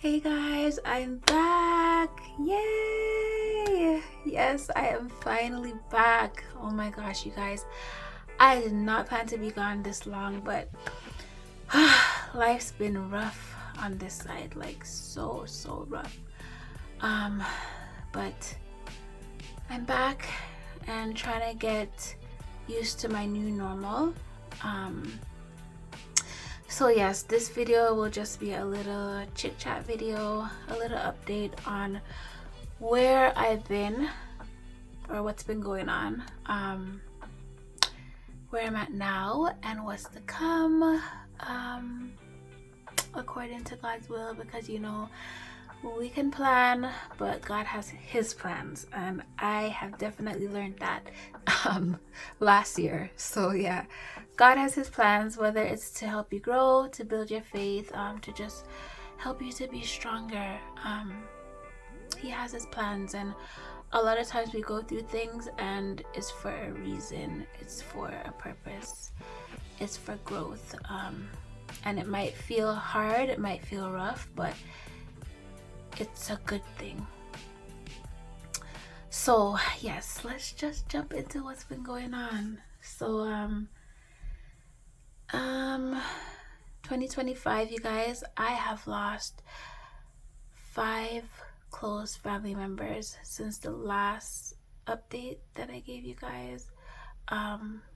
Hey guys, I'm back. Yay! Yes, I am finally back. Oh my gosh, you guys. I did not plan to be gone this long, but life's been rough on this side, like so rough. Um but I'm back and trying to get used to my new normal. So yes, this video will just be a little chit chat video, a little update on where I've been or what's been going on, where I'm at now and what's to come, according to God's will, because we can plan, but God has his plans, and I have definitely learned that last year. So yeah, God has his plans, whether it's to help you grow, to build your faith, to just help you to be stronger. He has his plans, and a lot of times we go through things and it's for a reason, it's for a purpose, it's for growth. And it might feel hard, it might feel rough, but it's a good thing. So yes, let's just jump into what's been going on. So 2025, you guys, I have lost 5 close family members since the last update that I gave you guys,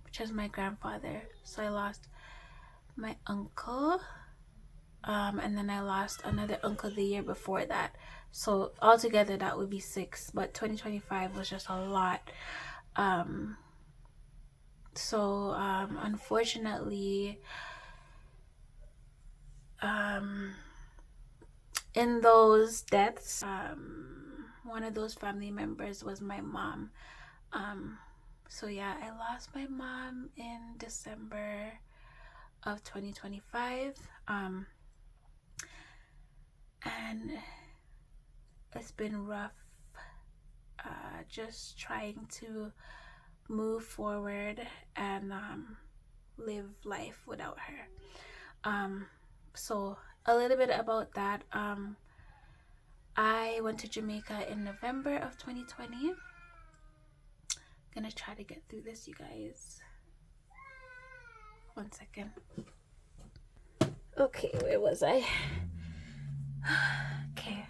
which is my grandfather. So I lost my uncle, and then I lost another uncle the year before that. So altogether that would be 6, but 2025 was just a lot. Unfortunately, in those deaths, one of those family members was my mom. So yeah, I lost my mom in December of 2025. And it's been rough, just trying to move forward and live life without her. So a little bit about that. I went to Jamaica in November of 2020. Gonna try to get through this, you guys. 1 second. Okay, where was I? Okay.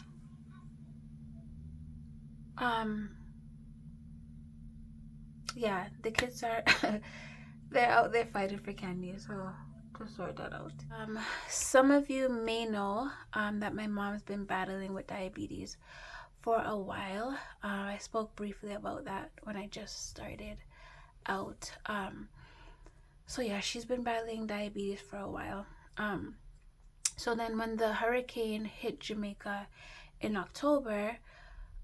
Yeah, the kids are they're out there fighting for candy, so to sort that out. Some of you may know that my mom's been battling with diabetes for a while. I spoke briefly about that when I just started out. So yeah, she's been battling diabetes for a while. So then when the hurricane hit Jamaica in October,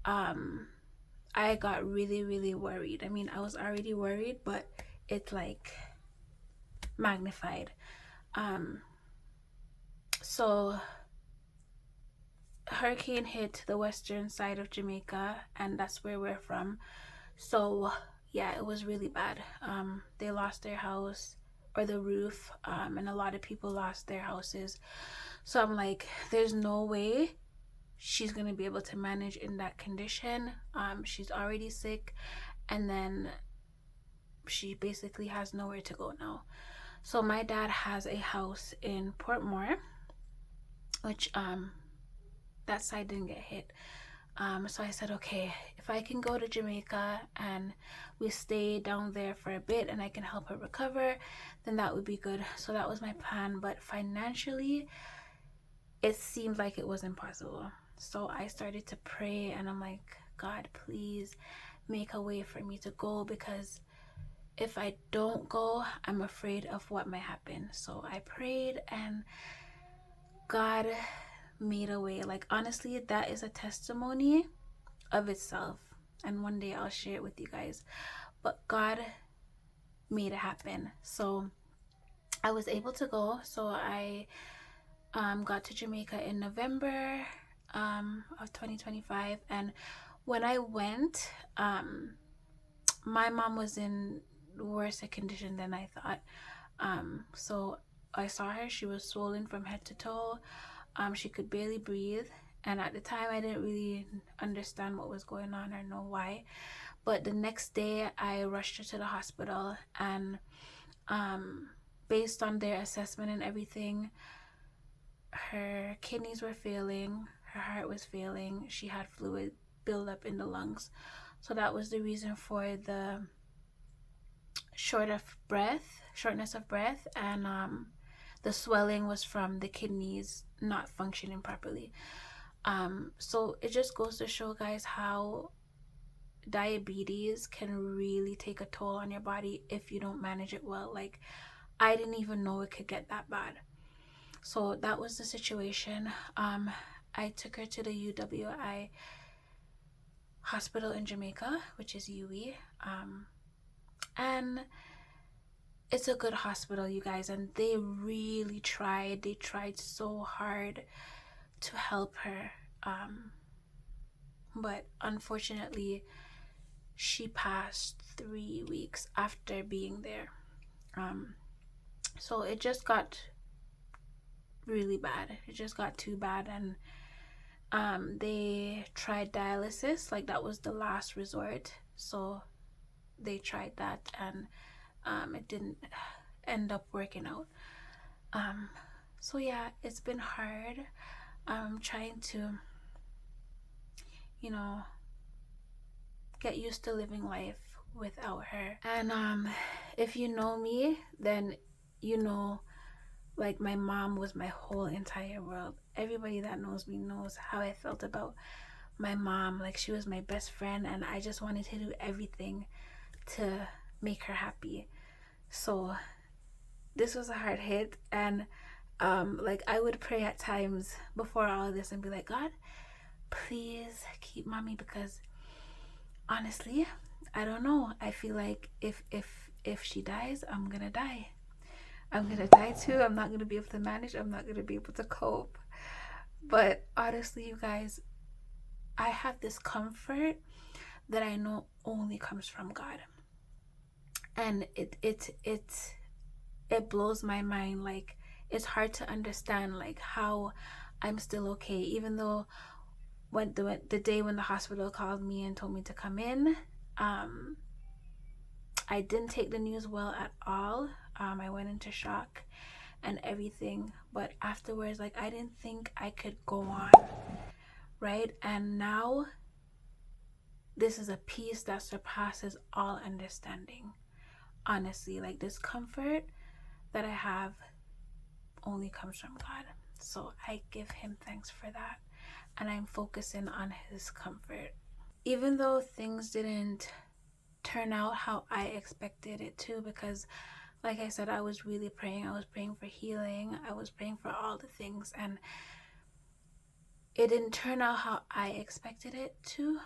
I got really worried. I mean, I was already worried, but it's like magnified. So hurricane hit the western side of Jamaica, and that's where we're from. So yeah, it was really bad. They lost their house, or the roof, and a lot of people lost their houses. So I'm like, there's no way she's gonna be able to manage in that condition. She's already sick, and then she basically has nowhere to go now. So my dad has a house in Portmore, which that side didn't get hit. So I said, okay, if I can go to Jamaica and we stay down there for a bit and I can help her recover, then that would be good. So that was my plan. But financially, it seemed like it was impossible. So I started to pray, and I'm like, God, please make a way for me to go, because if I don't go, I'm afraid of what might happen. So I prayed, and God made a way. Like, honestly, that is a testimony of itself, and one day I'll share it with you guys. But God made it happen. So I was able to go. So I got to Jamaica in November of 2025, and when I went, my mom was in worse a condition than I thought. So I saw her. She was swollen from head to toe. She could barely breathe, and at the time I didn't really understand what was going on or know why. But the next day I rushed her to the hospital, and based on their assessment and everything, her kidneys were failing, her heart was failing, she had fluid buildup in the lungs. So that was the reason for the shortness of breath, and the swelling was from the kidneys not functioning properly. So it just goes to show, guys, how diabetes can really take a toll on your body if you don't manage it well. Like, I didn't even know it could get that bad. So that was the situation. I took her to the UWI hospital in Jamaica, which is UE. And it's a good hospital, you guys, and they really tried. They tried so hard to help her. But unfortunately, she passed 3 weeks after being there. So it just got really bad. It just got too bad, and they tried dialysis. Like, that was the last resort. So they tried that, and it didn't end up working out. So yeah, it's been hard. Trying to, get used to living life without her. And if you know me, then you know, like, my mom was my whole entire world. Everybody that knows me knows how I felt about my mom. Like, she was my best friend, and I just wanted to do everything to make her happy. So this was a hard hit, and like, I would pray at times before all of this and be like, God, please keep mommy, because honestly, I don't know. I feel like if she dies, I'm gonna die. I'm gonna die too. I'm not gonna be able to manage. I'm not gonna be able to cope. But honestly, you guys, I have this comfort that I know only comes from God, and it blows my mind. Like, it's hard to understand, like, how I'm still okay, even though when the day when the hospital called me and told me to come in, I didn't take the news well at all. I went into shock and everything, but afterwards, like, I didn't think I could go on, right? And now this is a peace that surpasses all understanding. Honestly, like, this comfort that I have only comes from God. So I give him thanks for that, and I'm focusing on his comfort. Even though things didn't turn out how I expected it to, because like I said, I was really praying. I was praying for healing. I was praying for all the things, and it didn't turn out how I expected it to.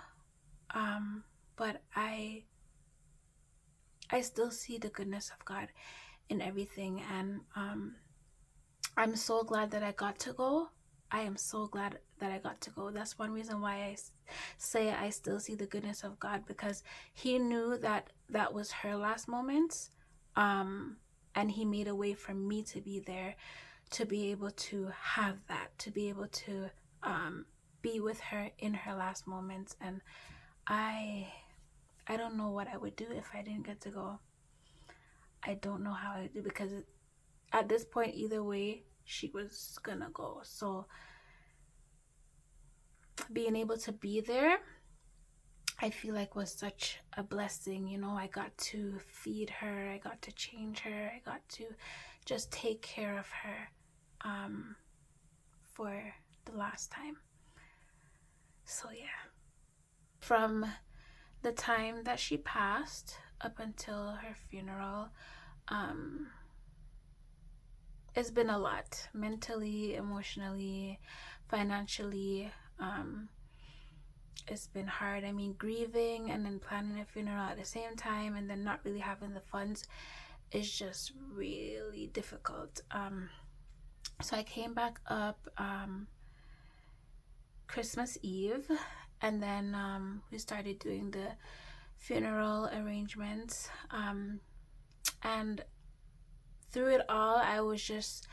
But I still see the goodness of God in everything, and I'm so glad that I got to go. I am so glad that I got to go. That's one reason why I say I still see the goodness of God, because he knew that that was her last moments, and he made a way for me to be there, to be able to have that, to be able to be with her in her last moments. And I don't know what I would do if I didn't get to go. I don't know how I would do, because at this point, either way, she was gonna go. So being able to be there, I feel like, was such a blessing. I got to feed her, I got to change her, I got to just take care of her for the last time. So yeah, from the time that she passed up until her funeral, it's been a lot, mentally, emotionally, financially. It's been hard. I mean, grieving and then planning a funeral at the same time, and then not really having the funds is just really difficult. So I came back up Christmas Eve, and then we started doing the funeral arrangements, and through it all, I was just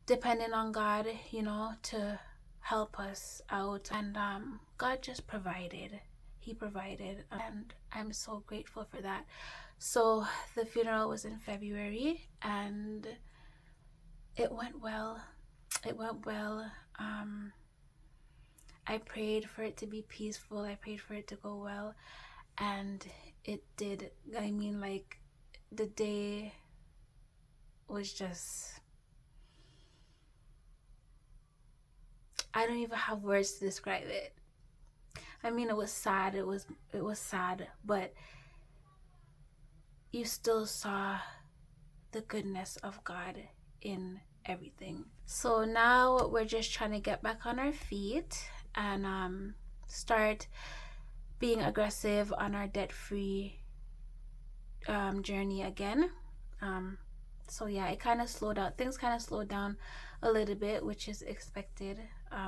depending on God, you know, to help us out. And God just provided. He provided, and I'm so grateful for that. So the funeral was in February, and it went well. It went well. I prayed for it to be peaceful. I prayed for it to go well, and it did. I mean, like, the day was just, I don't even have words to describe it. I mean, it was sad. It was sad, but you still saw the goodness of God in everything. So now we're just trying to get back on our feet and start being aggressive on our debt-free journey again. So yeah, it kind of slowed down. Things kind of slowed down a little bit, which is expected.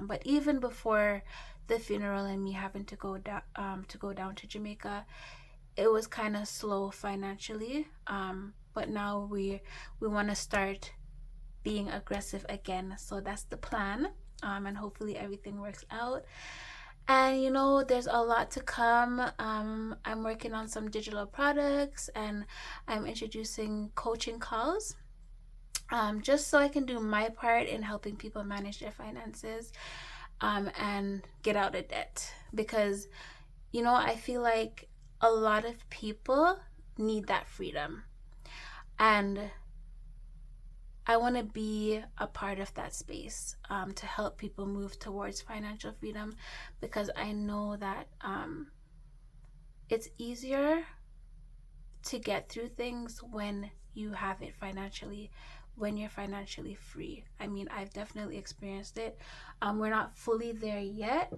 But even before the funeral and me having to go down to Jamaica, it was kind of slow financially. But now we want to start being aggressive again. So that's the plan. And hopefully everything works out. And you know, there's a lot to come. I'm working on some digital products, and I'm introducing coaching calls, just so I can do my part in helping people manage their finances, and get out of debt. Because, you know, I feel like a lot of people need that freedom, and I want to be a part of that space, to help people move towards financial freedom, because I know that it's easier to get through things when you have it financially, when you're financially free. I mean, I've definitely experienced it. We're not fully there yet,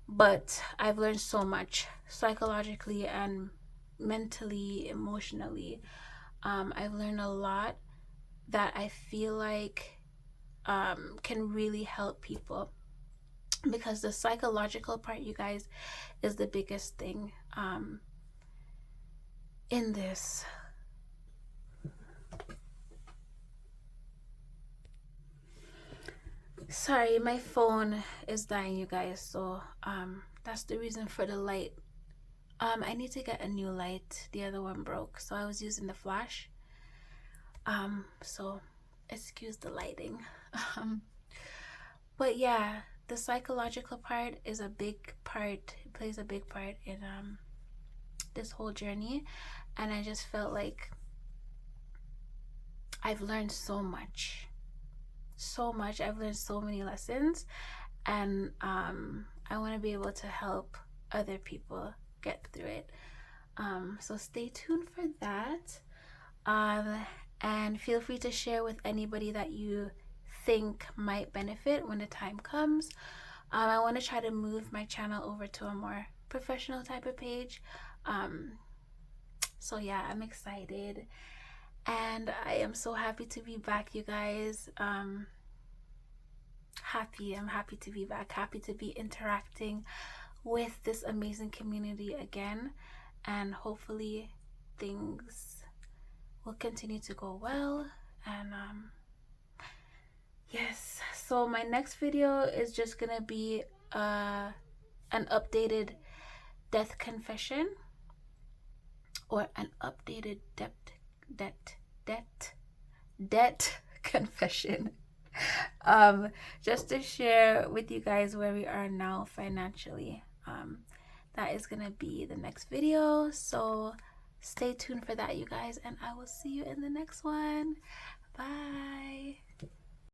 but I've learned so much psychologically and mentally, emotionally. I've learned a lot that I feel like can really help people, because the psychological part, you guys, is the biggest thing in this. Sorry, my phone is dying, you guys, so that's the reason for the light. I need to get a new light. The other one broke, so I was using the flash. So excuse the lighting. But yeah, the psychological part is a big part, plays a big part in this whole journey. And I just felt like I've learned so much. I've learned so many lessons, and I want to be able to help other people get through it. So stay tuned for that. And feel free to share with anybody that you think might benefit when the time comes. I want to try to move my channel over to a more professional type of page. So yeah, I'm excited, and I am so happy to be back, you guys. I'm happy to be back, happy to be interacting with this amazing community again, and hopefully things will continue to go well. And yes, so my next video is just gonna be an updated death confession, or an updated debt confession, just to share with you guys where we are now financially. That is gonna be the next video, so stay tuned for that, you guys, and I will see you in the next one. Bye.